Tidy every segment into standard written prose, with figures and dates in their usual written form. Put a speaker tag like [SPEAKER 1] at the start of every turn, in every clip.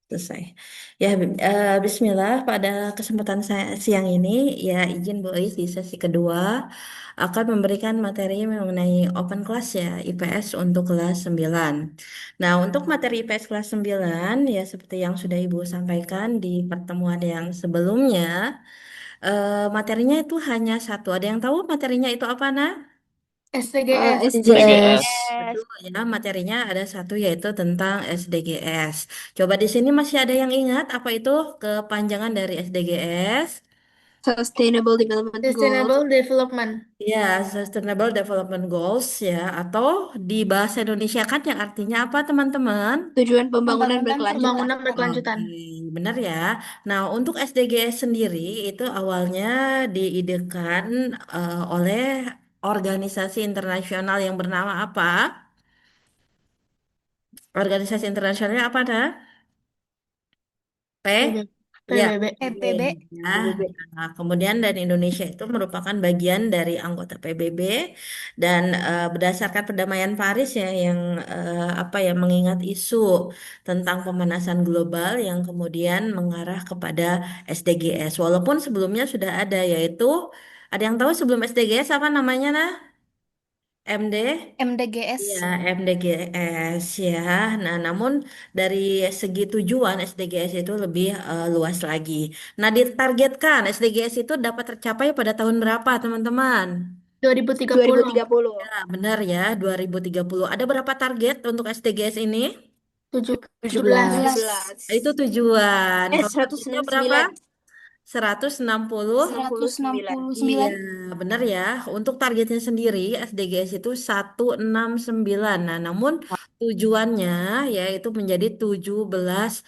[SPEAKER 1] Selesai. Ya, Bismillah. Pada kesempatan saya siang ini, ya izin Bu Ais di sesi kedua akan memberikan materi mengenai open class ya, IPS untuk kelas 9. Nah, untuk materi IPS kelas 9 ya seperti yang sudah Ibu sampaikan di pertemuan yang sebelumnya, materinya itu hanya satu. Ada yang tahu materinya itu apa, Nah?
[SPEAKER 2] STGS.
[SPEAKER 3] SDGS.
[SPEAKER 1] Betul ya, materinya ada satu yaitu tentang SDGs. Coba di sini masih ada yang ingat apa itu kepanjangan dari SDGs?
[SPEAKER 3] Sustainable Development Goals.
[SPEAKER 2] Sustainable Development.
[SPEAKER 1] Ya, Sustainable Development Goals ya, atau di bahasa Indonesia kan yang artinya apa teman-teman?
[SPEAKER 3] Tujuan pembangunan
[SPEAKER 2] Pembangunan
[SPEAKER 3] berkelanjutan.
[SPEAKER 2] pembangunan berkelanjutan.
[SPEAKER 1] Oke, benar ya. Nah, untuk SDGs sendiri itu awalnya diidekan oleh organisasi internasional yang bernama apa? Organisasi internasionalnya apa, dah? P,
[SPEAKER 2] PB,
[SPEAKER 1] ya,
[SPEAKER 2] PBB.
[SPEAKER 1] PBB
[SPEAKER 3] PB.
[SPEAKER 1] ya.
[SPEAKER 3] PBB.
[SPEAKER 1] Nah, kemudian dan Indonesia itu merupakan bagian dari anggota PBB dan berdasarkan perdamaian Paris ya yang apa ya mengingat isu tentang pemanasan global yang kemudian mengarah kepada SDGs. Walaupun sebelumnya sudah ada yaitu ada yang tahu sebelum SDGs apa namanya nah? MD? Iya,
[SPEAKER 2] MDGS.
[SPEAKER 1] MDGs ya. Nah, namun dari segi tujuan SDGs itu lebih luas lagi. Nah, ditargetkan SDGs itu dapat tercapai pada tahun berapa, teman-teman?
[SPEAKER 2] 2030.
[SPEAKER 3] 2030.
[SPEAKER 1] Ya, benar ya, 2030. Ada berapa target untuk SDGs ini?
[SPEAKER 2] 17.
[SPEAKER 3] 17.
[SPEAKER 1] Itu tujuan. Kalau targetnya berapa?
[SPEAKER 3] 169.
[SPEAKER 1] 160.
[SPEAKER 3] 69.
[SPEAKER 1] Iya,
[SPEAKER 2] 169.
[SPEAKER 1] benar ya. Untuk targetnya sendiri, SDGs itu 169. Nah, namun tujuannya yaitu menjadi 17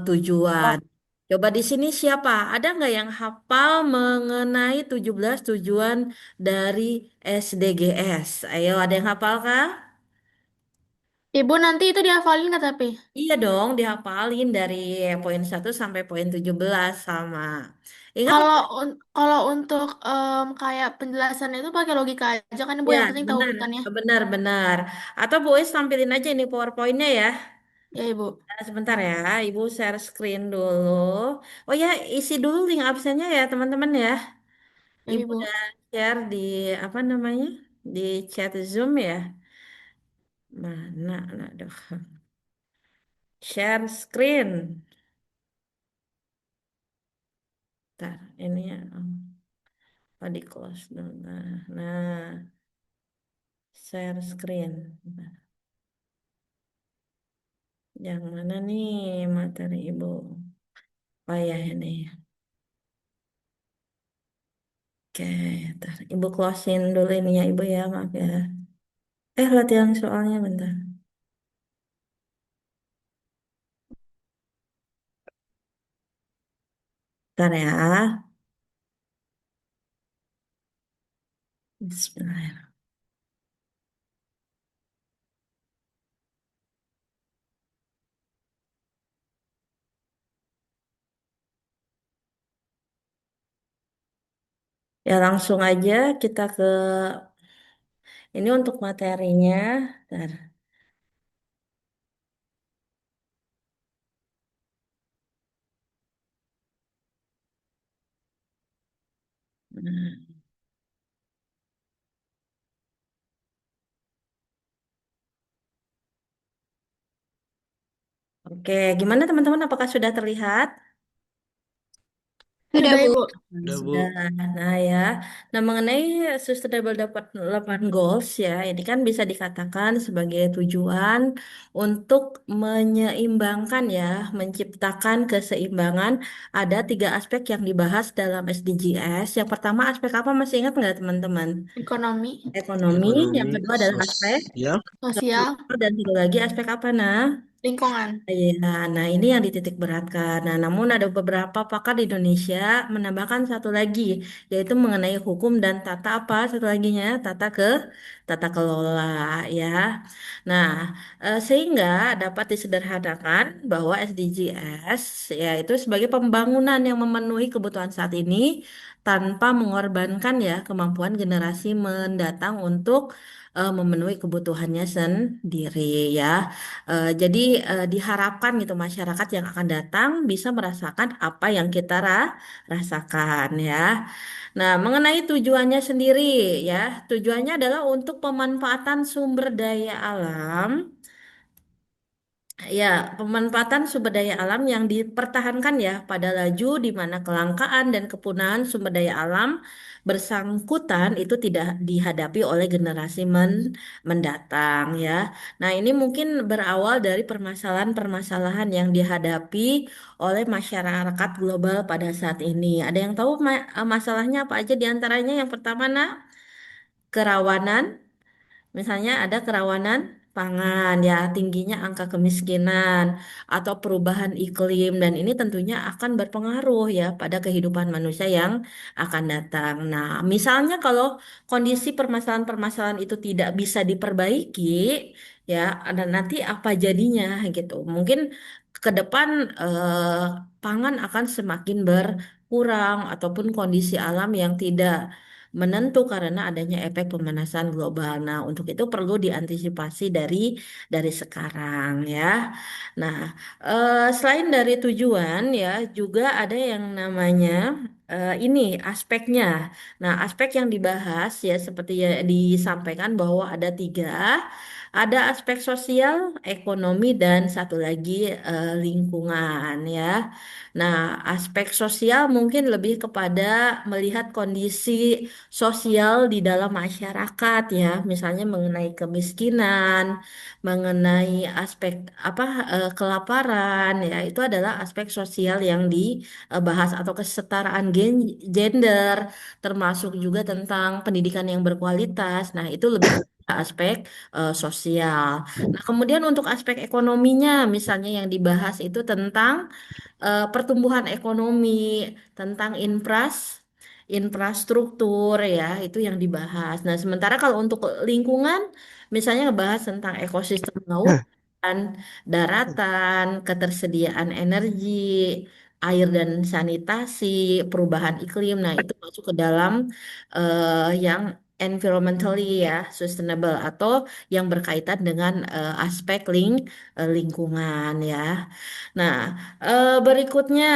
[SPEAKER 1] tujuan. Coba di sini siapa? Ada nggak yang hafal mengenai 17 tujuan dari SDGs? Ayo, ada yang hafal kah?
[SPEAKER 2] Ibu nanti itu dihafalin nggak tapi?
[SPEAKER 1] Iya dong, dihafalin dari poin 1 sampai poin 17 sama. Ingat
[SPEAKER 2] Kalau kalau untuk kayak penjelasan itu pakai logika aja kan Ibu
[SPEAKER 1] ya,
[SPEAKER 2] yang penting tahu
[SPEAKER 1] benar,
[SPEAKER 2] urutannya.
[SPEAKER 1] benar. Atau Bu Is tampilin aja ini PowerPoint-nya ya.
[SPEAKER 2] Ya Ibu.
[SPEAKER 1] Sebentar ya, Ibu share screen dulu. Oh ya, isi dulu link absennya ya teman-teman ya.
[SPEAKER 2] Ya
[SPEAKER 1] Ibu
[SPEAKER 2] Ibu.
[SPEAKER 1] udah share di apa namanya? Di chat Zoom ya. Mana, aduh. Share screen. Ntar, ini ya. Apa di close dulu. Share screen. Bentar. Yang mana nih materi Ibu? Oh ya ini. Oke, ntar Ibu closing dulu ini ya Ibu ya, maaf ya. Latihan soalnya bentar. Bentar ya. Bismillahirrahmanirrahim. Ya langsung aja kita ke ini untuk materinya. Bentar. Nah, oke, gimana teman-teman? Apakah sudah terlihat?
[SPEAKER 3] Sudah,
[SPEAKER 2] Sudah
[SPEAKER 3] Bu.
[SPEAKER 2] Ibu.
[SPEAKER 4] Udah, Bu.
[SPEAKER 1] Sudah. Nah ya, nah mengenai Sustainable Development Goals ya, ini kan bisa dikatakan sebagai tujuan untuk menyeimbangkan ya, menciptakan keseimbangan. Ada 3 aspek yang dibahas dalam SDGs. Yang pertama aspek apa? Masih ingat nggak teman-teman?
[SPEAKER 2] Ekonomi,
[SPEAKER 1] Ekonomi. Yang
[SPEAKER 4] Ekonomi,
[SPEAKER 1] kedua adalah aspek
[SPEAKER 4] sosial.
[SPEAKER 2] sosial,
[SPEAKER 1] sosial dan satu lagi aspek apa nah?
[SPEAKER 2] lingkungan.
[SPEAKER 1] Iya, nah ini yang dititik beratkan. Nah, namun ada beberapa pakar di Indonesia menambahkan satu lagi, yaitu mengenai hukum dan tata apa? Satu laginya, tata kelola ya. Nah, sehingga dapat disederhanakan bahwa SDGs yaitu sebagai pembangunan yang memenuhi kebutuhan saat ini tanpa mengorbankan ya kemampuan generasi mendatang untuk memenuhi kebutuhannya sendiri ya. Jadi diharapkan gitu masyarakat yang akan datang bisa merasakan apa yang kita rasakan ya. Nah, mengenai tujuannya sendiri ya, tujuannya adalah untuk pemanfaatan sumber daya alam. Ya, pemanfaatan sumber daya alam yang dipertahankan ya pada laju di mana kelangkaan dan kepunahan sumber daya alam bersangkutan itu tidak dihadapi oleh generasi mendatang ya. Nah, ini mungkin berawal dari permasalahan-permasalahan yang dihadapi oleh masyarakat global pada saat ini. Ada yang tahu masalahnya apa aja di antaranya? Yang pertama, nah, kerawanan. Misalnya ada kerawanan pangan, ya tingginya angka kemiskinan atau perubahan iklim dan ini tentunya akan berpengaruh ya pada kehidupan manusia yang akan datang. Nah, misalnya kalau kondisi permasalahan-permasalahan itu tidak bisa diperbaiki, ya dan nanti apa jadinya gitu. Mungkin ke depan pangan akan semakin berkurang ataupun kondisi alam yang tidak menentu karena adanya efek pemanasan global. Nah, untuk itu perlu diantisipasi dari sekarang ya. Nah, selain dari tujuan ya, juga ada yang namanya ini aspeknya. Nah, aspek yang dibahas ya seperti ya disampaikan bahwa ada tiga. Ada aspek sosial, ekonomi, dan satu lagi lingkungan ya. Nah, aspek sosial mungkin lebih kepada melihat kondisi sosial di dalam masyarakat ya, misalnya mengenai kemiskinan, mengenai aspek apa kelaparan ya, itu adalah aspek sosial yang dibahas atau kesetaraan gender, termasuk juga tentang pendidikan yang berkualitas. Nah, itu lebih ke aspek sosial. Nah, kemudian untuk aspek ekonominya, misalnya yang dibahas itu tentang pertumbuhan ekonomi, tentang infrastruktur ya, itu yang dibahas. Nah, sementara kalau untuk lingkungan, misalnya ngebahas tentang ekosistem laut dan daratan, ketersediaan energi, air dan sanitasi, perubahan iklim. Nah, itu masuk ke dalam yang environmentally ya, sustainable atau yang berkaitan dengan aspek lingkungan ya. Nah, berikutnya,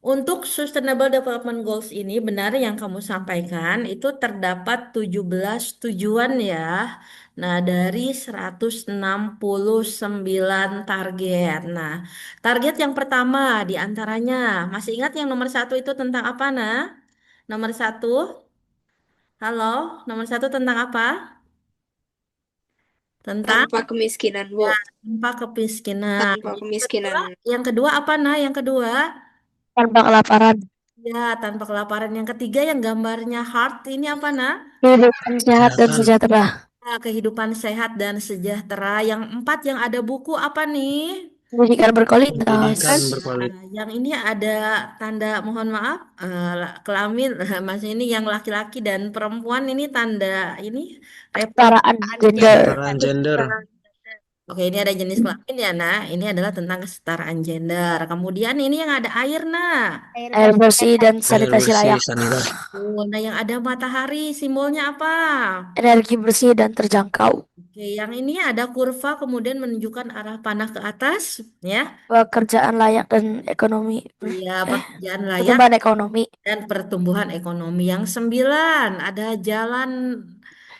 [SPEAKER 1] untuk Sustainable Development Goals ini benar yang kamu sampaikan itu terdapat 17 tujuan ya. Nah, dari 169 target. Nah, target yang pertama di antaranya, masih ingat yang nomor satu itu tentang apa, nah? Nomor satu, halo, nomor satu tentang apa? Tentang
[SPEAKER 3] Tanpa kemiskinan,
[SPEAKER 1] ya,
[SPEAKER 3] Bu.
[SPEAKER 1] tanpa kemiskinan.
[SPEAKER 3] Tanpa
[SPEAKER 1] Yang
[SPEAKER 3] kemiskinan.
[SPEAKER 1] kedua, yang kedua apa, nah? Yang kedua?
[SPEAKER 4] Tanpa kelaparan,
[SPEAKER 1] Ya, tanpa kelaparan. Yang ketiga yang gambarnya heart ini apa, nak?
[SPEAKER 4] kehidupan sehat dan
[SPEAKER 5] Kesehatan.
[SPEAKER 4] sejahtera,
[SPEAKER 1] Nah, kehidupan sehat dan sejahtera. Yang empat yang ada buku apa nih?
[SPEAKER 4] pendidikan berkualitas,
[SPEAKER 5] Pendidikan
[SPEAKER 1] Nah,
[SPEAKER 5] berkualitas.
[SPEAKER 1] yang ini ada tanda mohon maaf kelamin. Maksudnya ini yang laki-laki dan perempuan ini tanda ini
[SPEAKER 4] kesetaraan
[SPEAKER 1] representasi
[SPEAKER 4] gender,
[SPEAKER 5] Kesetaraan gender.
[SPEAKER 1] Oke, ini ada jenis kelamin ya, nah. Ini adalah tentang kesetaraan gender. Kemudian ini yang ada air, nah.
[SPEAKER 4] air bersih dan
[SPEAKER 5] Air
[SPEAKER 4] sanitasi
[SPEAKER 5] bersih,
[SPEAKER 4] layak,
[SPEAKER 5] sanitasi.
[SPEAKER 1] Oh, nah, yang ada matahari, simbolnya apa?
[SPEAKER 4] energi bersih dan terjangkau,
[SPEAKER 1] Oke, yang ini ada kurva kemudian menunjukkan arah panah ke atas, ya.
[SPEAKER 4] pekerjaan layak dan ekonomi,
[SPEAKER 1] Iya, pekerjaan layak
[SPEAKER 4] pertumbuhan ekonomi,
[SPEAKER 1] dan pertumbuhan ekonomi. Yang sembilan, ada jalan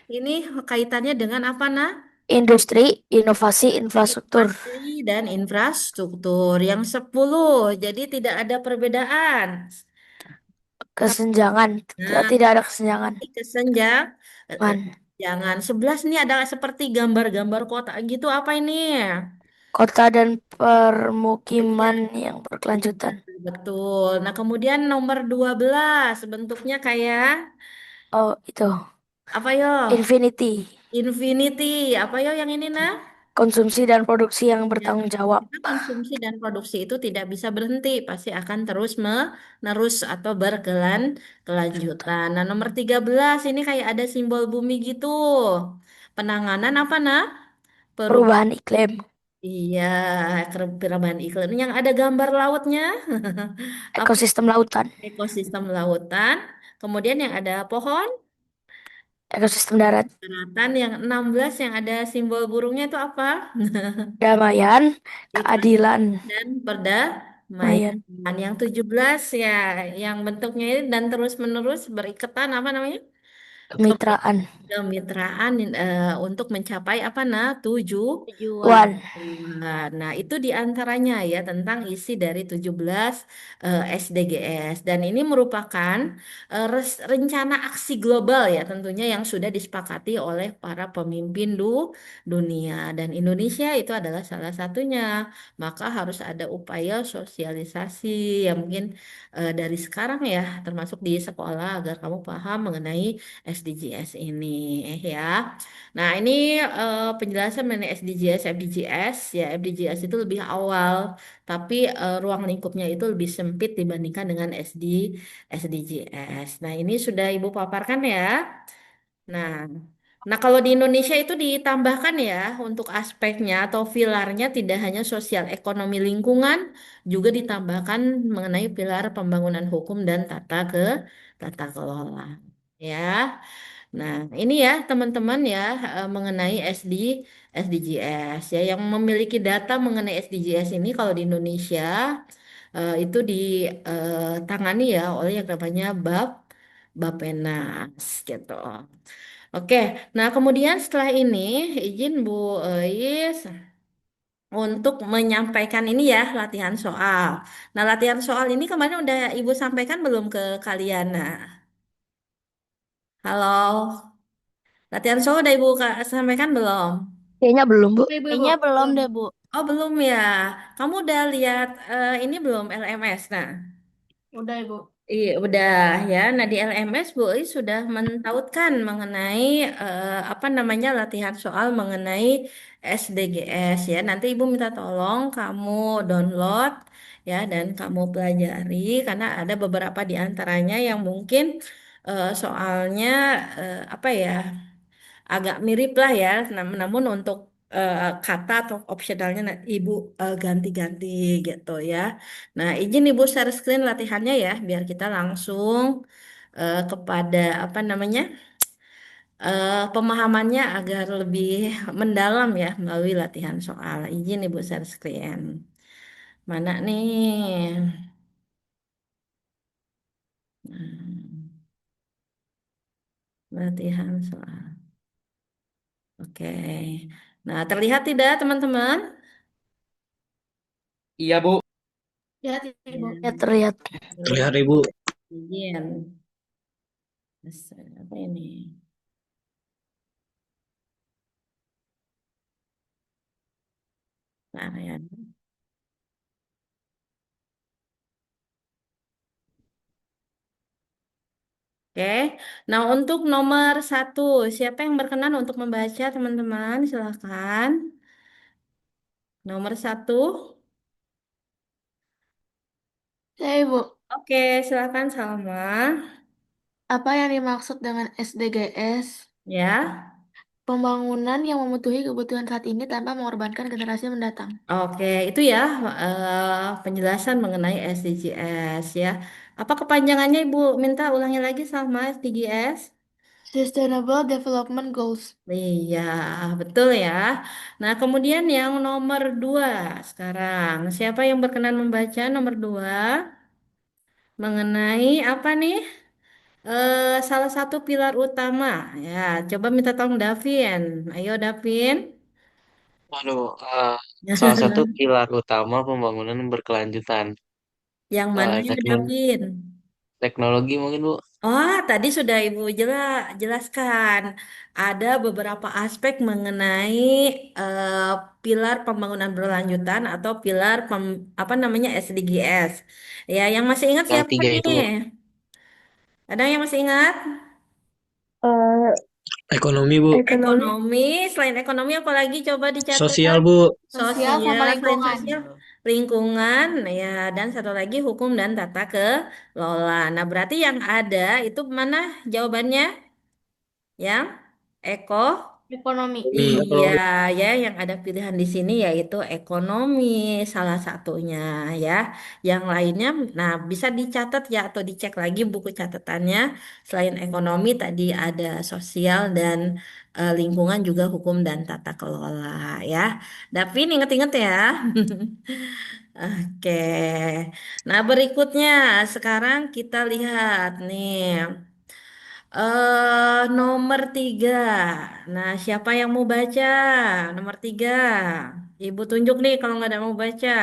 [SPEAKER 1] ini kaitannya dengan apa, nah?
[SPEAKER 4] industri, inovasi, infrastruktur,
[SPEAKER 1] Inovasi dan infrastruktur. Yang sepuluh, jadi tidak ada perbedaan.
[SPEAKER 4] kesenjangan,
[SPEAKER 1] Nah,
[SPEAKER 4] tidak ada kesenjangan,
[SPEAKER 1] ini kesenjang,
[SPEAKER 4] Man.
[SPEAKER 1] jangan. Sebelas nih ada seperti gambar-gambar kota gitu. Apa ini?
[SPEAKER 4] Kota dan
[SPEAKER 1] Oh iya,
[SPEAKER 4] permukiman yang
[SPEAKER 1] iya,
[SPEAKER 4] berkelanjutan.
[SPEAKER 1] betul. Nah, kemudian nomor 12 bentuknya kayak
[SPEAKER 4] Oh, itu
[SPEAKER 1] apa yo?
[SPEAKER 4] infinity,
[SPEAKER 1] Infinity. Apa yo yang ini nah?
[SPEAKER 4] konsumsi dan produksi yang
[SPEAKER 1] Ya,
[SPEAKER 4] bertanggung jawab.
[SPEAKER 1] kita konsumsi dan produksi itu tidak bisa berhenti, pasti akan terus menerus atau kelanjutan. Nah, nomor 13 ini kayak ada simbol bumi gitu. Penanganan apa nah? Perubahan.
[SPEAKER 4] Perubahan iklim,
[SPEAKER 1] Iya, perubahan iklim yang ada gambar lautnya. Apa
[SPEAKER 4] ekosistem lautan,
[SPEAKER 1] ekosistem lautan. Kemudian yang ada pohon,
[SPEAKER 4] ekosistem darat,
[SPEAKER 1] daratan yang 16 yang ada simbol burungnya itu apa?
[SPEAKER 4] damaian,
[SPEAKER 1] Ikan
[SPEAKER 4] keadilan,
[SPEAKER 1] dan perdamaian.
[SPEAKER 4] mayan,
[SPEAKER 1] Yang 17 ya, yang bentuknya ini dan terus-menerus berikatan apa namanya?
[SPEAKER 4] kemitraan,
[SPEAKER 1] Kemitraan untuk mencapai apa nah
[SPEAKER 3] Tujuan.
[SPEAKER 4] tuan,
[SPEAKER 1] tujuan. Nah, itu diantaranya ya tentang isi dari 17 SDGs dan ini merupakan rencana aksi global ya tentunya yang sudah disepakati oleh para pemimpin dunia dan Indonesia itu adalah salah satunya. Maka harus ada upaya sosialisasi yang mungkin dari sekarang ya termasuk di sekolah agar kamu paham mengenai SDGs ini ya. Nah, ini penjelasan mengenai SDGs, FDGs ya. FDGs itu lebih awal, tapi ruang lingkupnya itu lebih sempit dibandingkan dengan SDGs. Nah, ini sudah Ibu paparkan ya. Nah, nah kalau di Indonesia itu ditambahkan ya untuk aspeknya atau pilarnya tidak hanya sosial ekonomi lingkungan, juga ditambahkan mengenai pilar pembangunan hukum dan tata kelola. Ya. Nah, ini ya teman-teman ya mengenai SDGs ya yang memiliki data mengenai SDGs ini kalau di Indonesia itu ditangani ya oleh yang namanya Bappenas gitu. Oke, nah kemudian setelah ini izin Bu Is untuk menyampaikan ini ya latihan soal. Nah, latihan soal ini kemarin udah Ibu sampaikan belum ke kalian? Nah, halo. Latihan Solo udah Ibu sampaikan belum?
[SPEAKER 4] kayaknya belum, Bu.
[SPEAKER 3] Ibu,
[SPEAKER 2] Kayaknya belum
[SPEAKER 3] belum.
[SPEAKER 2] deh, Bu.
[SPEAKER 1] Oh belum ya. Kamu udah lihat ini belum LMS? Nah,
[SPEAKER 2] Udah, Ibu.
[SPEAKER 1] iya udah ya. Nah di LMS Bu Is sudah mentautkan mengenai apa namanya latihan soal mengenai SDGs ya. Nanti Ibu minta tolong kamu download ya dan kamu pelajari karena ada beberapa di antaranya yang mungkin soalnya apa ya? Agak mirip lah ya. Namun untuk kata atau opsionalnya Ibu ganti-ganti gitu ya. Nah, izin Ibu share screen latihannya ya, biar kita langsung kepada apa namanya pemahamannya agar lebih mendalam ya melalui latihan soal. Izin Ibu share screen. Mana nih? Hmm, latihan soal. Oke. Nah, terlihat tidak teman-teman?
[SPEAKER 5] Iya, Bu.
[SPEAKER 2] Lihat, Ibu.
[SPEAKER 4] Ya, terlihat.
[SPEAKER 5] Terlihat,
[SPEAKER 1] Ya.
[SPEAKER 5] Ibu.
[SPEAKER 1] Izin. Apa ini? Nah, ya. Oke. Nah, untuk nomor satu, siapa yang berkenan untuk membaca, teman-teman? Silakan. Nomor satu.
[SPEAKER 2] Ya, Ibu.
[SPEAKER 1] Oke, silakan Salma.
[SPEAKER 2] Apa yang dimaksud dengan SDGs?
[SPEAKER 1] Ya.
[SPEAKER 2] Pembangunan yang memenuhi kebutuhan saat ini tanpa mengorbankan generasi mendatang.
[SPEAKER 1] Oke, itu ya penjelasan mengenai SDGs ya. Apa kepanjangannya Ibu minta ulangi lagi sama SDGs?
[SPEAKER 2] Sustainable Development Goals.
[SPEAKER 1] Iya, betul ya. Nah, kemudian yang nomor dua sekarang. Siapa yang berkenan membaca nomor dua? Mengenai apa nih? Salah satu pilar utama. Ya, coba minta tolong Davin. Ayo Davin.
[SPEAKER 5] Waduh, salah satu pilar utama pembangunan berkelanjutan.
[SPEAKER 1] Yang mananya
[SPEAKER 5] Teknologi,
[SPEAKER 1] Davin?
[SPEAKER 5] teknologi mungkin, Bu.
[SPEAKER 1] Oh, tadi sudah Ibu jelaskan. Ada beberapa aspek mengenai eh, pilar pembangunan berlanjutan atau pilar apa namanya SDGs. Ya, yang masih ingat
[SPEAKER 5] Yang
[SPEAKER 1] siapa
[SPEAKER 5] tiga
[SPEAKER 1] nih?
[SPEAKER 5] itu, Bu.
[SPEAKER 1] Ada yang masih ingat?
[SPEAKER 5] Ekonomi, Bu.
[SPEAKER 4] Ekonomi.
[SPEAKER 1] Ekonomi, selain ekonomi apalagi coba
[SPEAKER 5] Sosial,
[SPEAKER 1] dicatat.
[SPEAKER 5] Bu.
[SPEAKER 2] Sosial
[SPEAKER 1] Sosial,
[SPEAKER 2] sama
[SPEAKER 1] selain
[SPEAKER 2] lingkungan.
[SPEAKER 1] sosial, lingkungan, ya, dan satu lagi hukum dan tata kelola. Nah, berarti yang ada itu mana jawabannya? Yang eko?
[SPEAKER 2] Ekonomi.
[SPEAKER 5] Ekonomi.
[SPEAKER 1] Iya, ya, yang ada pilihan di sini yaitu ekonomi salah satunya ya. Yang lainnya, nah bisa dicatat ya atau dicek lagi buku catatannya. Selain ekonomi tadi ada sosial dan lingkungan juga hukum dan tata kelola ya. Davin inget-inget ya. Oke. Nah berikutnya sekarang kita lihat nih. Nomor 3. Nah, siapa yang mau baca? Nomor 3. Ibu tunjuk nih kalau nggak ada mau baca.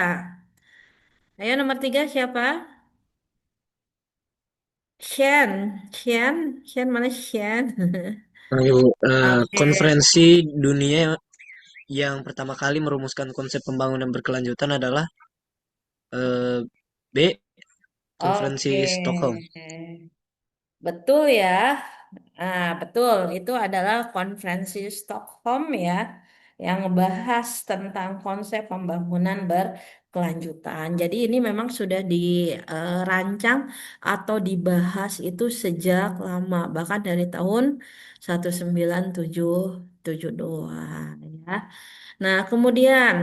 [SPEAKER 1] Ayo nomor 3 siapa? Shen. Shen. Shen mana Shen?
[SPEAKER 5] Nah, Ibu,
[SPEAKER 1] Oke.
[SPEAKER 5] konferensi dunia yang pertama kali merumuskan konsep pembangunan berkelanjutan adalah eh, B. Konferensi
[SPEAKER 1] Oke.
[SPEAKER 5] Stockholm.
[SPEAKER 1] Betul ya. Nah, betul. Itu adalah konferensi Stockholm ya, yang membahas tentang konsep pembangunan berkelanjutan. Jadi ini memang sudah dirancang atau dibahas itu sejak lama, bahkan dari tahun 1972 ya. Nah, kemudian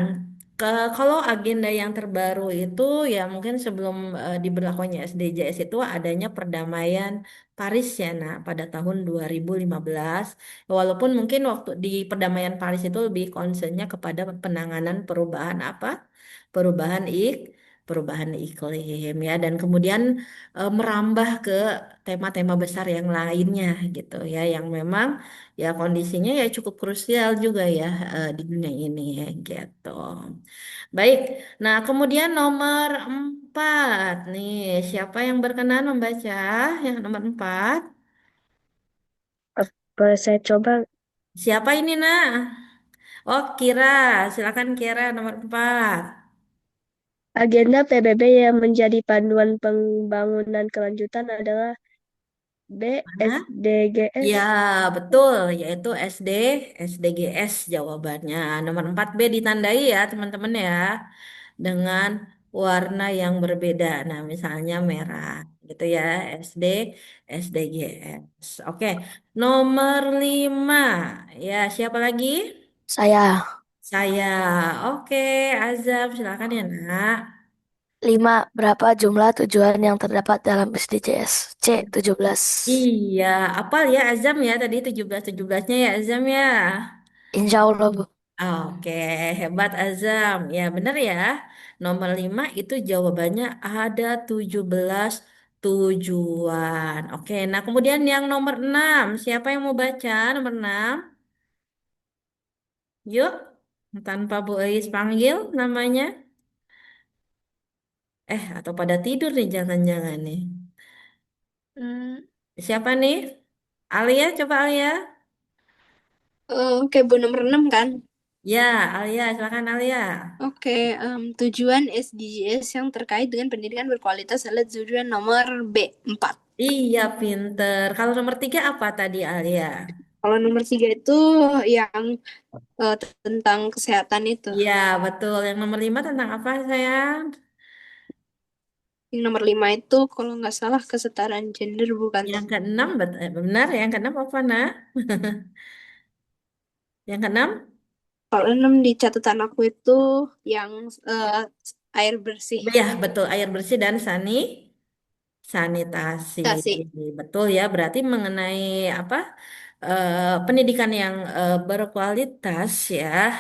[SPEAKER 1] kalau agenda yang terbaru itu ya mungkin sebelum diberlakukannya SDGs itu adanya perdamaian Paris ya. Nah, pada tahun 2015 walaupun mungkin waktu di perdamaian Paris itu lebih concernnya kepada penanganan perubahan apa? Perubahan perubahan iklim ya dan kemudian merambah ke tema-tema besar yang lainnya gitu ya yang memang ya kondisinya ya cukup krusial juga ya di dunia ini ya gitu. Baik, nah kemudian nomor 4 nih, siapa yang berkenan membaca yang nomor 4?
[SPEAKER 4] Apa saya coba
[SPEAKER 1] Siapa ini nak? Oh Kira, silakan Kira nomor 4.
[SPEAKER 4] agenda PBB yang menjadi panduan pembangunan kelanjutan adalah B.
[SPEAKER 1] Mana? Ya,
[SPEAKER 4] SDGs.
[SPEAKER 1] betul, yaitu SDGs jawabannya. Nomor 4B ditandai ya, teman-teman ya, dengan warna yang berbeda. Nah, misalnya merah, gitu ya, SDGs. Oke, nomor 5. Ya, siapa lagi?
[SPEAKER 4] Saya.
[SPEAKER 1] Saya. Oke, Azam, silakan ya, Nak.
[SPEAKER 4] 5. Berapa jumlah tujuan yang terdapat dalam SDGs? C. 17.
[SPEAKER 1] Iya, apal ya Azam ya, tadi 17-17-nya ya Azam ya.
[SPEAKER 4] Insya Allah, Bu.
[SPEAKER 1] Oke, hebat Azam. Ya, benar ya. Nomor 5 itu jawabannya ada 17 tujuan. Oke, nah kemudian yang nomor 6 siapa yang mau baca nomor 6? Yuk, tanpa Bu Ais panggil namanya. Atau pada tidur nih, jangan-jangan nih.
[SPEAKER 2] Hmm,
[SPEAKER 1] Siapa nih? Alia, coba Alia.
[SPEAKER 3] Oke, Bu, nomor 6 kan?
[SPEAKER 1] Ya, Alia, silakan Alia.
[SPEAKER 3] Oke, tujuan SDGs yang terkait dengan pendidikan berkualitas adalah tujuan nomor B, 4.
[SPEAKER 1] Iya, pinter. Kalau nomor 3 apa tadi Alia?
[SPEAKER 3] Kalau nomor 3 itu yang tentang kesehatan itu.
[SPEAKER 1] Iya, betul. Yang nomor 5 tentang apa, sayang?
[SPEAKER 3] Yang nomor 5 itu kalau nggak salah kesetaraan gender bukan?
[SPEAKER 1] Yang keenam, benar. Yang keenam apa, nak? Yang keenam?
[SPEAKER 3] Kalau 6 di catatan aku itu yang air bersih.
[SPEAKER 1] Ya, betul. Air bersih dan sanitasi.
[SPEAKER 3] Kasih.
[SPEAKER 1] Betul ya. Berarti mengenai apa? Pendidikan yang berkualitas ya.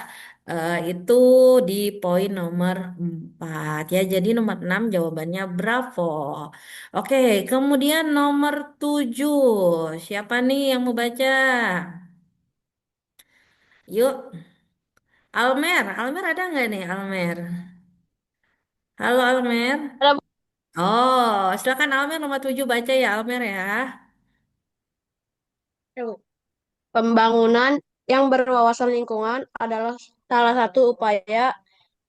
[SPEAKER 1] Itu di poin nomor 4 ya. Jadi nomor 6 jawabannya Bravo. Oke, kemudian nomor 7. Siapa nih yang mau baca? Yuk, Almer. Almer ada nggak nih, Almer? Halo, Almer.
[SPEAKER 6] Ada
[SPEAKER 1] Oh, silakan Almer nomor 7 baca ya, Almer ya.
[SPEAKER 6] pembangunan yang berwawasan lingkungan adalah salah satu upaya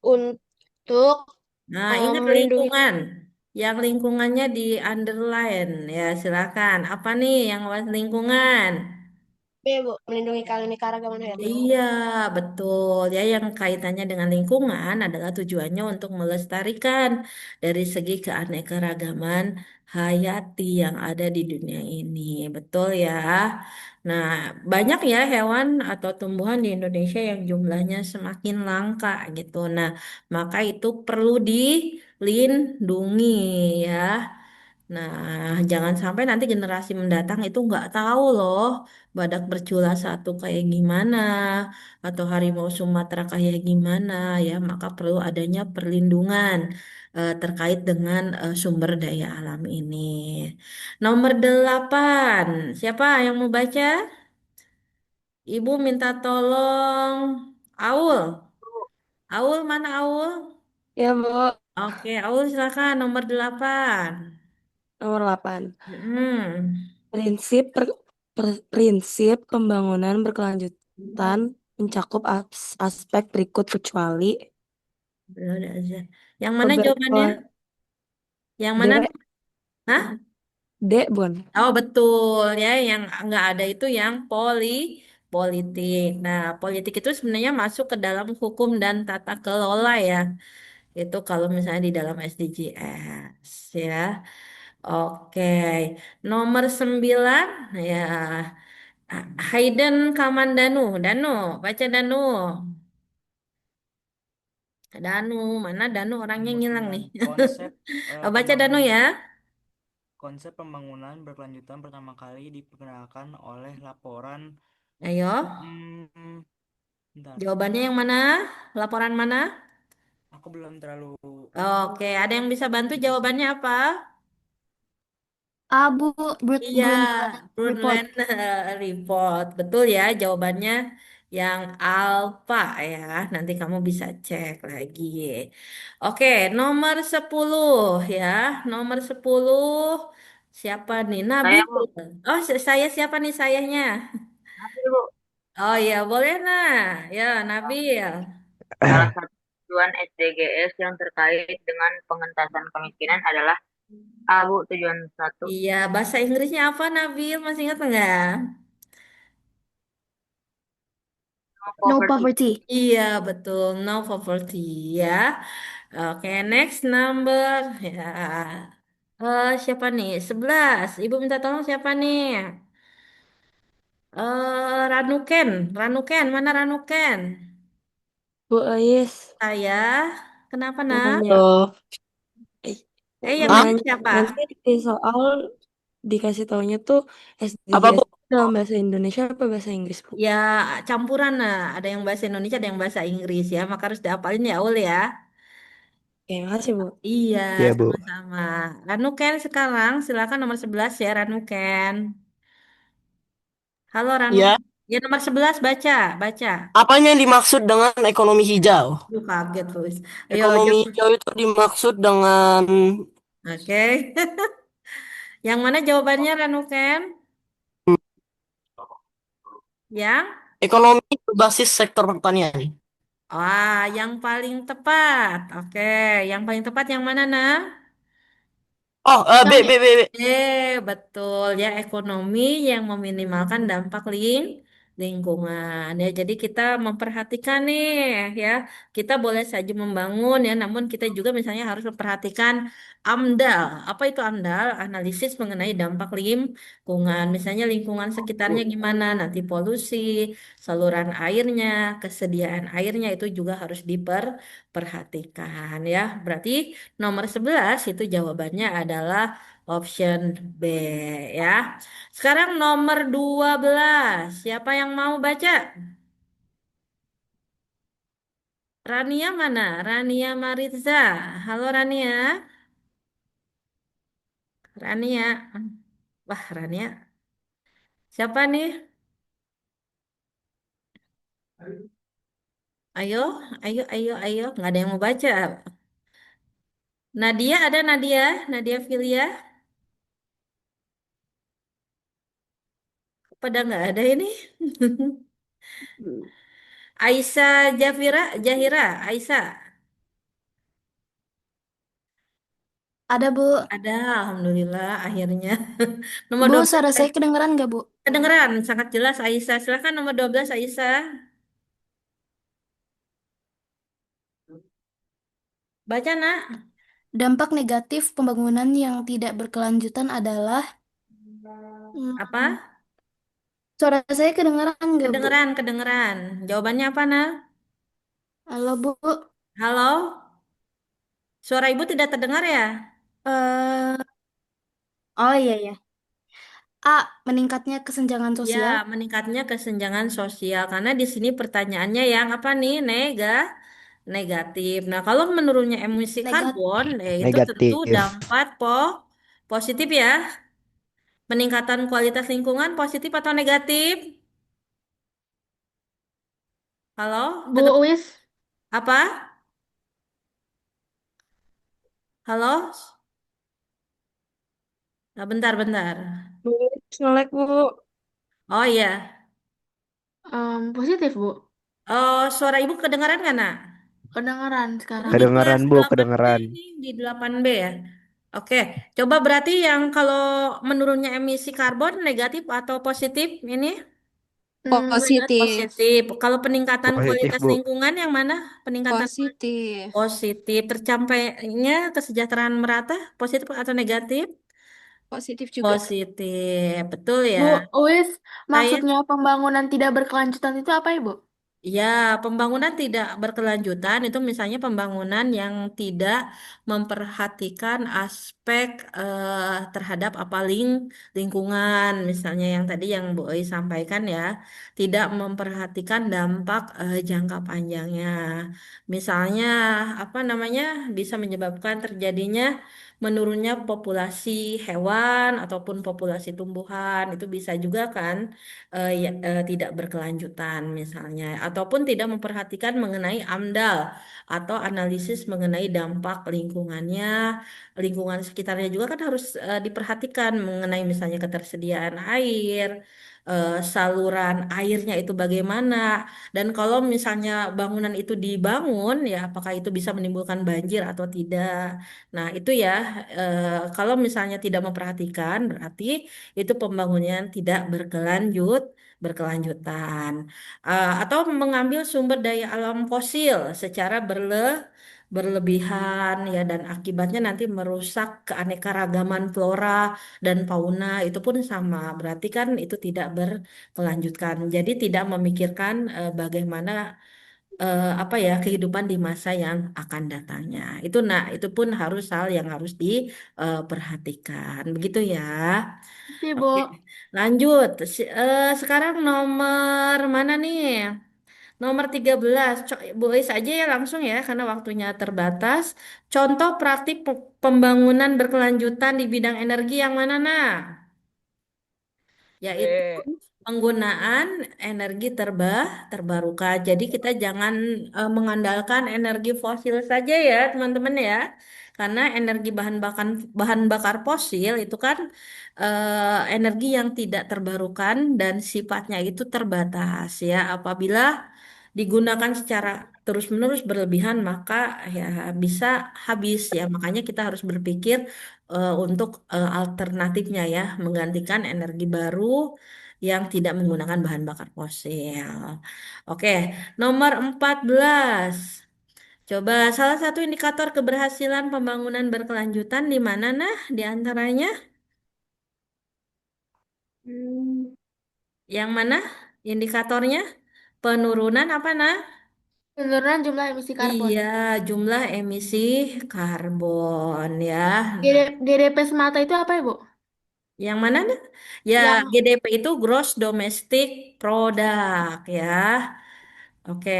[SPEAKER 6] untuk
[SPEAKER 1] Nah, ingat
[SPEAKER 6] melindungi
[SPEAKER 1] lingkungan. Yang lingkungannya di underline ya, silakan. Apa nih yang lingkungan?
[SPEAKER 6] B, Bu, melindungi keanekaragaman hayati.
[SPEAKER 1] Iya, betul. Ya, yang kaitannya dengan lingkungan adalah tujuannya untuk melestarikan dari segi keanekaragaman hayati yang ada di dunia ini. Betul ya. Nah, banyak ya hewan atau tumbuhan di Indonesia yang jumlahnya semakin langka gitu. Nah, maka itu perlu dilindungi ya. Nah, jangan sampai nanti generasi mendatang itu nggak tahu loh badak bercula satu kayak gimana atau harimau Sumatera kayak gimana ya. Maka perlu adanya perlindungan terkait dengan sumber daya alam ini. Nomor 8, siapa yang mau baca? Ibu minta tolong. Aul, Aul mana Aul?
[SPEAKER 7] Ya, Bu.
[SPEAKER 1] Oke, Aul silakan nomor 8.
[SPEAKER 7] Nomor 8.
[SPEAKER 1] Hmm.
[SPEAKER 7] Prinsip pembangunan berkelanjutan mencakup aspek berikut kecuali
[SPEAKER 1] Udah aja. Yang mana jawabannya?
[SPEAKER 7] keberkelan
[SPEAKER 1] Yang mana?
[SPEAKER 7] D,
[SPEAKER 1] Hah?
[SPEAKER 7] D, Bun.
[SPEAKER 1] Oh betul ya, yang nggak ada itu yang politik. Nah, politik itu sebenarnya masuk ke dalam hukum dan tata kelola ya. Itu kalau misalnya di dalam SDGs ya. Oke, nomor 9 ya. Hayden Kamandanu, Danu, baca Danu. Danu, mana Danu orangnya
[SPEAKER 8] Nomor
[SPEAKER 1] ngilang
[SPEAKER 8] 9,
[SPEAKER 1] nih.
[SPEAKER 8] konsep
[SPEAKER 1] Baca Danu ya.
[SPEAKER 8] konsep pembangunan berkelanjutan pertama kali diperkenalkan oleh laporan
[SPEAKER 1] Ayo.
[SPEAKER 8] hmm, bentar,
[SPEAKER 1] Jawabannya yang mana? Laporan mana?
[SPEAKER 8] aku belum terlalu
[SPEAKER 1] Oke, ada yang bisa bantu
[SPEAKER 8] itu sih.
[SPEAKER 1] jawabannya apa?
[SPEAKER 2] Abu
[SPEAKER 1] Iya,
[SPEAKER 2] Brundtland Report.
[SPEAKER 1] Brundtland Report. Betul ya, jawabannya yang alfa ya. Nanti kamu bisa cek lagi. Oke, nomor 10 ya. Nomor 10 siapa nih?
[SPEAKER 9] Saya
[SPEAKER 1] Nabil.
[SPEAKER 9] Bu,
[SPEAKER 1] Oh, saya siapa nih sayanya?
[SPEAKER 9] Nabil Bu.
[SPEAKER 1] Oh iya, boleh nah. Ya, Nabil.
[SPEAKER 9] Salah satu tujuan SDGs yang terkait dengan pengentasan kemiskinan adalah A Bu, tujuan satu,
[SPEAKER 1] Iya, bahasa Inggrisnya apa Nabil? Masih ingat nggak?
[SPEAKER 9] no
[SPEAKER 2] No
[SPEAKER 9] poverty.
[SPEAKER 2] poverty.
[SPEAKER 1] Iya, betul. No poverty ya. Oke, next number. Ya. Siapa nih? 11. Ibu minta tolong siapa nih? Ranuken. Ranuken, mana Ranuken?
[SPEAKER 7] Bu Ais
[SPEAKER 1] Saya. Kenapa,
[SPEAKER 7] mau
[SPEAKER 1] nak?
[SPEAKER 7] nanya. Eh,
[SPEAKER 1] Yang
[SPEAKER 7] mau
[SPEAKER 1] nanya
[SPEAKER 7] nanya.
[SPEAKER 1] siapa?
[SPEAKER 7] Nanti di soal dikasih taunya tuh
[SPEAKER 8] Apa Bu?
[SPEAKER 7] SDGs dalam bahasa Indonesia apa bahasa Inggris, Bu?
[SPEAKER 1] Ya, campuran nah. Ada yang bahasa Indonesia, ada yang bahasa Inggris ya. Maka harus dihafalin ya, Ul ya.
[SPEAKER 7] Oke, makasih, Bu.
[SPEAKER 1] Iya,
[SPEAKER 8] Iya Bu.
[SPEAKER 1] sama-sama. Ranuken sekarang, silakan nomor 11 ya, Ranuken. Halo Ranu.
[SPEAKER 10] Ya,
[SPEAKER 1] Ya nomor 11 baca, baca.
[SPEAKER 10] apanya yang dimaksud dengan ekonomi hijau?
[SPEAKER 1] Lu kaget tulis. Ayo
[SPEAKER 10] Ekonomi
[SPEAKER 1] jawab.
[SPEAKER 10] hijau itu dimaksud dengan
[SPEAKER 1] Oke. Yang mana jawabannya Ranuken? Yang?
[SPEAKER 10] ekonomi berbasis sektor pertanian.
[SPEAKER 1] Wah, yang paling tepat. Oke, yang paling tepat yang mana, nah?
[SPEAKER 10] Oh, B, B, B, B.
[SPEAKER 1] Betul ya ekonomi yang meminimalkan dampak lingkungan ya. Jadi kita memperhatikan nih ya. Kita boleh saja membangun ya, namun kita juga misalnya harus memperhatikan AMDAL. Apa itu AMDAL? Analisis mengenai dampak lingkungan. Misalnya lingkungan sekitarnya gimana, nanti polusi, saluran airnya, kesediaan airnya itu juga harus diperhatikan ya. Berarti nomor 11 itu jawabannya adalah option B ya. Sekarang nomor 12. Siapa yang mau baca? Rania mana? Rania Mariza. Halo Rania. Rania. Wah, Rania. Siapa nih? Ayo, ayo, ayo, ayo. Nggak ada yang mau baca. Nadia ada Nadia? Nadia Filia? Pada nggak ada ini? Aisyah Jafira, Jahira, Aisyah.
[SPEAKER 2] Ada, Bu.
[SPEAKER 1] Ada, alhamdulillah akhirnya. Nomor
[SPEAKER 2] Bu,
[SPEAKER 1] 12
[SPEAKER 2] suara saya kedengeran nggak, Bu?
[SPEAKER 1] kedengeran sangat jelas Aisyah. Silakan nomor 12 Aisyah. Baca nak.
[SPEAKER 2] Dampak negatif pembangunan yang tidak berkelanjutan adalah... Hmm,
[SPEAKER 1] Apa?
[SPEAKER 2] suara saya kedengeran nggak, Bu?
[SPEAKER 1] Kedengeran, kedengeran. Jawabannya apa nak?
[SPEAKER 2] Halo, Bu.
[SPEAKER 1] Halo? Suara ibu tidak terdengar ya?
[SPEAKER 2] eh oh iya ya. A. Meningkatnya kesenjangan
[SPEAKER 1] Ya,
[SPEAKER 2] sosial.
[SPEAKER 1] meningkatnya kesenjangan sosial. Karena di sini pertanyaannya yang apa nih? Negatif. Nah, kalau menurunnya emisi
[SPEAKER 2] Negatif.
[SPEAKER 1] karbon, itu tentu
[SPEAKER 11] Negatif.
[SPEAKER 1] dampak positif ya. Peningkatan kualitas lingkungan positif atau negatif? Halo?
[SPEAKER 2] Bu Uwis,
[SPEAKER 1] Apa? Halo? Nah, bentar, bentar.
[SPEAKER 7] Bu, ngelek Bu.
[SPEAKER 1] Oh iya.
[SPEAKER 2] positif, Bu.
[SPEAKER 1] Oh, suara ibu kedengaran nggak, nak?
[SPEAKER 2] Kedengeran
[SPEAKER 1] Itu
[SPEAKER 2] sekarang.
[SPEAKER 1] di
[SPEAKER 11] Kedengeran
[SPEAKER 1] kelas
[SPEAKER 11] Bu,
[SPEAKER 1] 8B
[SPEAKER 11] kedengeran.
[SPEAKER 1] ini, di 8B ya. Oke, coba berarti yang kalau menurunnya emisi karbon negatif atau positif ini?
[SPEAKER 3] Positif.
[SPEAKER 1] Positif. Kalau peningkatan
[SPEAKER 11] Positif
[SPEAKER 1] kualitas
[SPEAKER 11] Bu.
[SPEAKER 1] lingkungan yang mana? Peningkatan
[SPEAKER 3] Positif.
[SPEAKER 1] positif. Tercapainya kesejahteraan merata positif atau negatif?
[SPEAKER 3] Positif juga.
[SPEAKER 1] Positif. Betul ya.
[SPEAKER 2] Bu Uwis,
[SPEAKER 1] Saya
[SPEAKER 2] maksudnya pembangunan tidak berkelanjutan itu apa, Ibu?
[SPEAKER 1] Ya, pembangunan tidak berkelanjutan itu misalnya pembangunan yang tidak memperhatikan aspek terhadap apa lingkungan, misalnya yang tadi yang Bu Oi sampaikan ya, tidak memperhatikan dampak jangka panjangnya. Misalnya apa namanya bisa menyebabkan terjadinya menurunnya populasi hewan ataupun populasi tumbuhan, itu bisa juga kan tidak berkelanjutan misalnya ataupun tidak memperhatikan mengenai AMDAL atau analisis mengenai dampak lingkungan sekitarnya juga kan harus diperhatikan mengenai misalnya ketersediaan air, saluran airnya itu bagaimana, dan kalau misalnya bangunan itu dibangun ya apakah itu bisa menimbulkan banjir atau tidak. Nah, itu ya kalau misalnya tidak memperhatikan berarti itu pembangunan tidak berkelanjutan. Atau mengambil sumber daya alam fosil secara berlebihan ya dan akibatnya nanti merusak keanekaragaman flora dan fauna itu pun sama. Berarti kan itu tidak berkelanjutan. Jadi tidak memikirkan bagaimana apa ya kehidupan di masa yang akan datangnya. Itu pun harus hal yang harus diperhatikan. Begitu ya.
[SPEAKER 2] Sih, Bu.
[SPEAKER 1] Oke, lanjut. Sekarang nomor mana nih? Nomor 13. Bu Ais aja ya langsung ya, karena waktunya terbatas. Contoh praktik pembangunan berkelanjutan di bidang energi yang mana, nah? Yaitu
[SPEAKER 9] B.
[SPEAKER 1] penggunaan energi terbarukan. Jadi kita jangan mengandalkan energi fosil saja ya, teman-teman ya. Karena energi bahan bakar fosil itu kan energi yang tidak terbarukan dan sifatnya itu terbatas ya. Apabila digunakan secara terus-menerus berlebihan maka ya bisa habis ya. Makanya kita harus berpikir untuk alternatifnya ya, menggantikan energi baru yang tidak menggunakan bahan bakar fosil. Oke, nomor 14. Coba salah satu indikator keberhasilan pembangunan berkelanjutan di mana nah di antaranya?
[SPEAKER 6] Hmm,
[SPEAKER 1] Yang mana indikatornya? Penurunan apa nah?
[SPEAKER 2] Penurunan jumlah emisi karbon.
[SPEAKER 1] Iya, jumlah emisi karbon ya.
[SPEAKER 2] GDP semata itu apa, Ibu?
[SPEAKER 1] Yang mana nih? Ya,
[SPEAKER 2] Yang
[SPEAKER 1] GDP itu Gross Domestic Product ya. Oke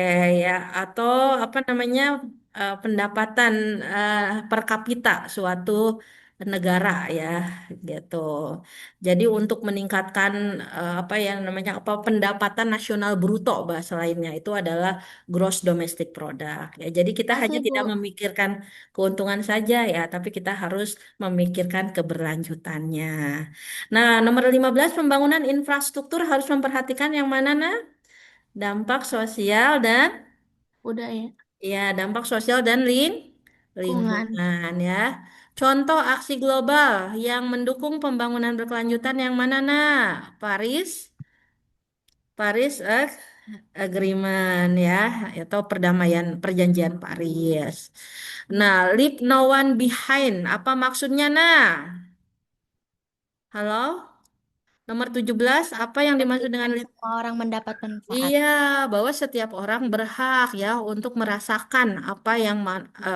[SPEAKER 1] ya, atau apa namanya pendapatan eh, per kapita suatu negara ya, gitu. Jadi untuk meningkatkan apa yang namanya apa pendapatan nasional bruto bahasa lainnya itu adalah gross domestic product ya. Jadi kita hanya
[SPEAKER 2] Masih, Bu.
[SPEAKER 1] tidak memikirkan keuntungan saja ya, tapi kita harus memikirkan keberlanjutannya. Nah, nomor 15 pembangunan infrastruktur harus memperhatikan yang mana nah? Dampak sosial dan
[SPEAKER 2] Udah ya.
[SPEAKER 1] ya dampak sosial dan
[SPEAKER 2] lingkungan.
[SPEAKER 1] lingkungan ya. Contoh aksi global yang mendukung pembangunan berkelanjutan yang mana nah? Paris, Paris Agreement ya, atau perdamaian perjanjian Paris. Nah, leave no one behind. Apa maksudnya nah? Halo? Nomor 17, apa yang dimaksud dengan
[SPEAKER 11] Memberikan semua orang mendapat manfaat.
[SPEAKER 1] iya, bahwa setiap orang berhak ya untuk merasakan apa yang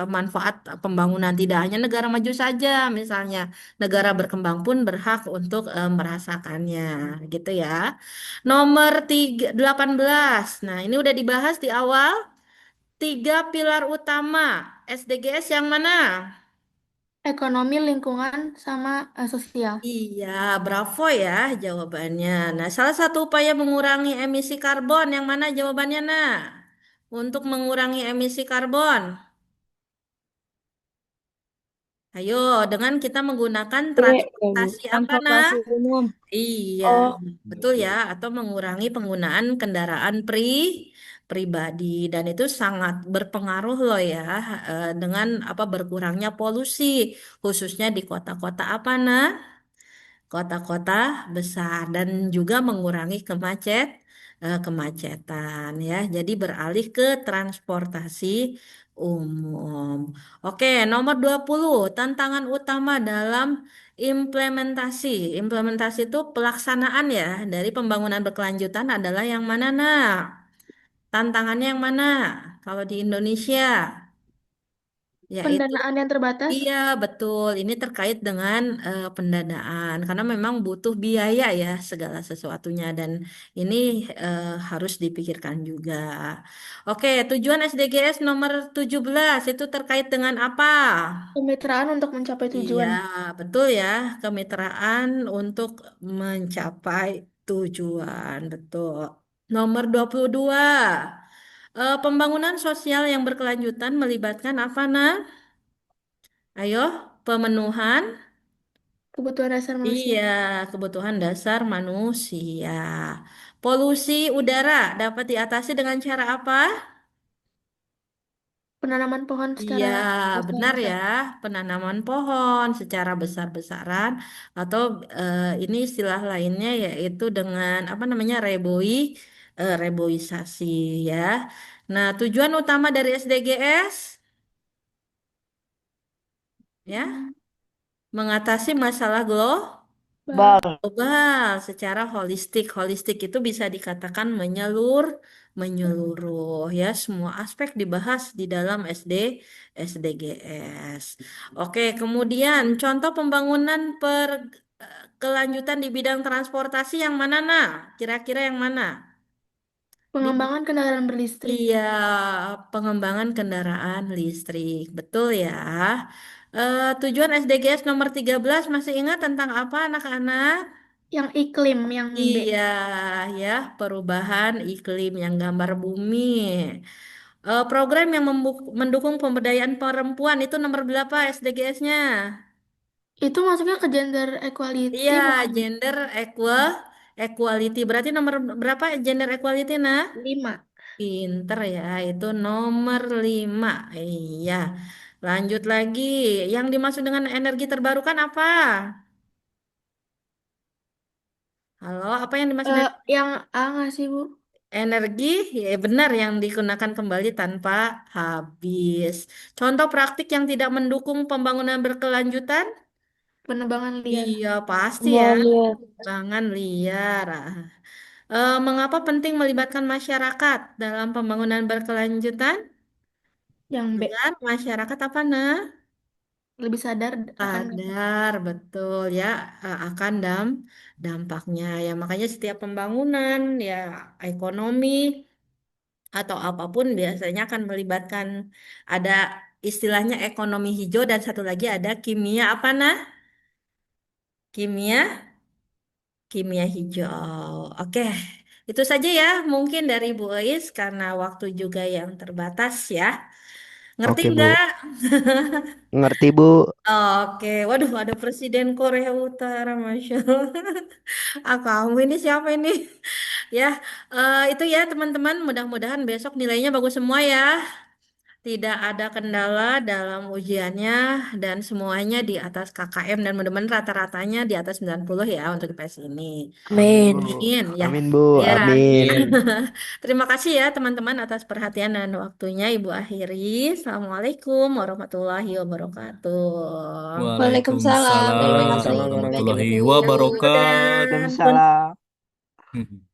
[SPEAKER 1] manfaat pembangunan, tidak hanya negara maju saja, misalnya negara berkembang pun berhak untuk merasakannya, gitu ya. Nomor 18. Nah, ini udah dibahas di awal. Tiga pilar utama SDGs yang mana?
[SPEAKER 2] Ekonomi, lingkungan, sama sosial.
[SPEAKER 1] Iya, bravo ya jawabannya. Nah, salah satu upaya mengurangi emisi karbon yang mana jawabannya, nah? Untuk mengurangi emisi karbon. Ayo, dengan kita menggunakan
[SPEAKER 6] B, ya, Bu.
[SPEAKER 1] transportasi apa, nah?
[SPEAKER 6] Transportasi umum.
[SPEAKER 1] Iya,
[SPEAKER 6] Oh,
[SPEAKER 1] betul ya. Atau mengurangi penggunaan kendaraan pribadi. Dan itu sangat berpengaruh loh ya, dengan apa berkurangnya polusi, khususnya di kota-kota apa, nah? Kota-kota besar dan juga mengurangi kemacetan ya. Jadi beralih ke transportasi umum. Oke, nomor 20 tantangan utama dalam implementasi. Implementasi itu pelaksanaan ya dari pembangunan berkelanjutan adalah yang mana, nah? Tantangannya yang mana? Kalau di Indonesia, yaitu
[SPEAKER 2] Pendanaan yang terbatas.
[SPEAKER 1] iya, betul. Ini terkait dengan pendanaan karena memang butuh biaya ya segala sesuatunya dan ini harus dipikirkan juga. Oke, tujuan SDGs nomor 17 itu terkait dengan apa?
[SPEAKER 2] Kemitraan untuk mencapai
[SPEAKER 1] Iya,
[SPEAKER 2] tujuan.
[SPEAKER 1] betul ya. Kemitraan untuk mencapai tujuan, betul. Nomor 22. Pembangunan sosial yang berkelanjutan melibatkan apa, nah? Ayo, pemenuhan.
[SPEAKER 2] Kebutuhan dasar manusia.
[SPEAKER 1] Iya, kebutuhan dasar manusia. Polusi udara dapat diatasi dengan cara apa?
[SPEAKER 2] Penanaman pohon
[SPEAKER 1] Iya,
[SPEAKER 2] secara
[SPEAKER 1] benar
[SPEAKER 2] besar-besar.
[SPEAKER 1] ya. Penanaman pohon secara besar-besaran atau ini istilah lainnya yaitu dengan apa namanya reboisasi ya. Nah, tujuan utama dari SDGs ya,
[SPEAKER 2] Hmm,
[SPEAKER 1] mengatasi masalah
[SPEAKER 2] Bal.
[SPEAKER 1] global secara holistik. Holistik itu bisa dikatakan menyeluruh ya, semua aspek dibahas di dalam SDGs. Oke, kemudian contoh pembangunan kelanjutan di bidang transportasi yang mana, nah? Kira-kira yang mana? Di
[SPEAKER 2] Pengembangan kendaraan berlistrik.
[SPEAKER 1] Iya, pengembangan kendaraan listrik. Betul ya. Tujuan SDGs nomor 13 masih ingat tentang apa anak-anak?
[SPEAKER 2] Yang iklim, yang B.
[SPEAKER 1] Iya, ya, perubahan iklim yang gambar bumi. Program yang mendukung pemberdayaan perempuan itu nomor berapa SDGs-nya?
[SPEAKER 2] Itu masuknya ke gender equality
[SPEAKER 1] Iya,
[SPEAKER 2] bukan?
[SPEAKER 1] gender equality. Berarti nomor berapa gender equality, nah?
[SPEAKER 2] 5.
[SPEAKER 1] Pinter ya, itu nomor 5. Iya. Lanjut lagi. Yang dimaksud dengan energi terbarukan apa? Halo, apa yang dimaksud dengan
[SPEAKER 2] Yang A nggak sih, Bu?
[SPEAKER 1] energi? Ya, benar yang digunakan kembali tanpa habis. Contoh praktik yang tidak mendukung pembangunan berkelanjutan?
[SPEAKER 2] Penebangan liar.
[SPEAKER 1] Iya, pasti ya.
[SPEAKER 6] Mualia.
[SPEAKER 1] Bangan liar. Mengapa penting melibatkan masyarakat dalam pembangunan berkelanjutan?
[SPEAKER 2] Yang B.
[SPEAKER 1] Agar masyarakat apa nah?
[SPEAKER 2] Lebih sadar akan
[SPEAKER 1] Sadar betul ya, akan dampaknya ya, makanya setiap pembangunan ya ekonomi atau apapun biasanya akan melibatkan ada istilahnya ekonomi hijau dan satu lagi ada kimia apa nah? Kimia hijau. Oke, itu saja ya mungkin dari Bu Ois karena waktu juga yang terbatas ya. Ngerti
[SPEAKER 12] Oke, Bu.
[SPEAKER 1] nggak?
[SPEAKER 12] Ngerti, Bu.
[SPEAKER 1] Oke, waduh ada Presiden Korea Utara, Masya Allah. Ah, kamu ini siapa ini? Ya, itu ya teman-teman. Mudah-mudahan besok nilainya bagus semua ya. tidak ada kendala dalam ujiannya dan semuanya di atas KKM dan mudah-mudahan rata-ratanya di atas 90 ya untuk IPS ini.
[SPEAKER 4] Amin.
[SPEAKER 1] Amin ya.
[SPEAKER 12] Amin, Bu.
[SPEAKER 1] Ya.
[SPEAKER 12] Amin.
[SPEAKER 1] Terima kasih ya teman-teman atas perhatian dan waktunya. Ibu akhiri. Assalamualaikum warahmatullahi wabarakatuh.
[SPEAKER 3] Waalaikumsalam. Terima kasih
[SPEAKER 5] Waalaikumsalam
[SPEAKER 3] banyak
[SPEAKER 5] warahmatullahi
[SPEAKER 3] Bu.
[SPEAKER 5] wabarakatuh.
[SPEAKER 1] Dan
[SPEAKER 12] Waalaikumsalam.